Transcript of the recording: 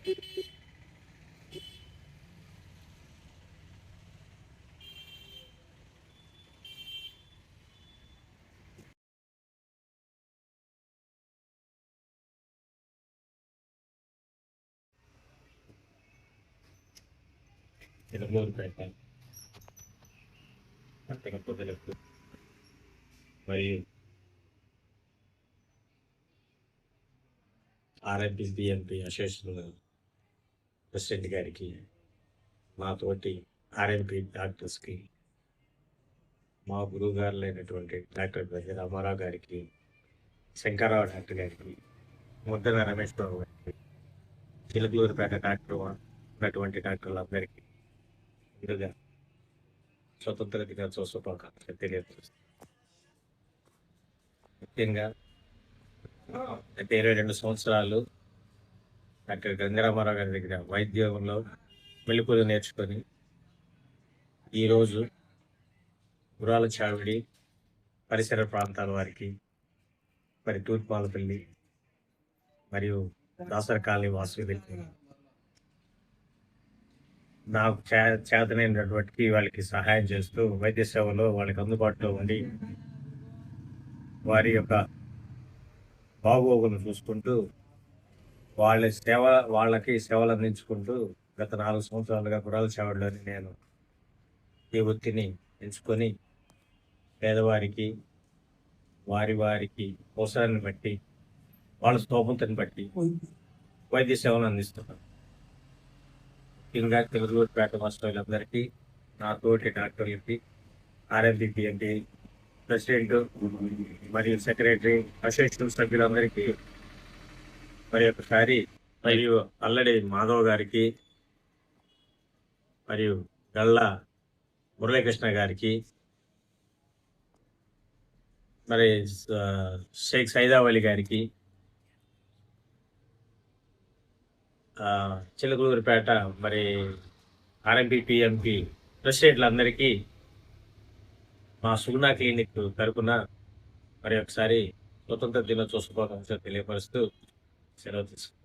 చిలకలూరిపేట పట్టణ ప్రజలకు మరియు ఆర్ఎంపీ అసోసియేషన్ ప్రెసిడెంట్ గారికి, మా తోటి ఆర్ఎంపీ డాక్టర్స్కి, మా గురువు గారులైనటువంటి డాక్టర్ దగ్గర రామారావు గారికి, శంకరరావు డాక్టర్ గారికి, ముద్దన రమేష్ బాబు గారికి, చిలకలూరిపేట డాక్టర్ ఉన్నటువంటి డాక్టర్లందరికీ ముందుగా స్వతంత్ర దినోత్సవ శుభాకాంక్షలు తెలియజేస్తాను. ముఖ్యంగా గత 22 సంవత్సరాలు డాక్టర్ గంగరామారావు గారి దగ్గర వైద్యంలో మెళుకువలు నేర్చుకొని ఈరోజు గురాల చావిడి పరిసర ప్రాంతాల వారికి, మరి తూర్పాలపల్లి మరియు దాసర కాలనీ వాసులకి నాకు చేతనైనటువంటి వాళ్ళకి సహాయం చేస్తూ వైద్య సేవలో వాళ్ళకి అందుబాటులో ఉండి వారి యొక్క బాగోగులను చూసుకుంటూ వాళ్ళకి సేవలు అందించుకుంటూ గత 4 సంవత్సరాలుగా గురాల చావడిలోని నేను ఈ వృత్తిని ఎంచుకొని పేదవారికి వారికి అవసరాన్ని బట్టి వాళ్ళ స్తోమతని బట్టి వైద్య సేవలు అందిస్తున్నాను. ముఖ్యంగా చిలకలూరిపేట వాస్తవులందరికీ, నా తోటి డాక్టర్లకి, ఆర్ఎంపీ ప్రెసిడెంట్ మరియు సెక్రటరీ, అసోసియేషన్ సభ్యులందరికీ మరి ఒకసారి, మరియు అల్లడి మాధవ్ గారికి, మరియు గళ్ళ మురళీకృష్ణ గారికి, మరి షేక్ సైదావలి గారికి, చిలకలూరిపేట మరి ఆర్ఎంపీ ప్రెసిడెంట్లందరికీ మా సుగుణ క్లినిక్ తరపున మరి ఒకసారి స్వతంత్ర దినోత్సవ శుభాకాంక్షలు తెలియపరుస్తూ సెలవు తీసుకుంటాం.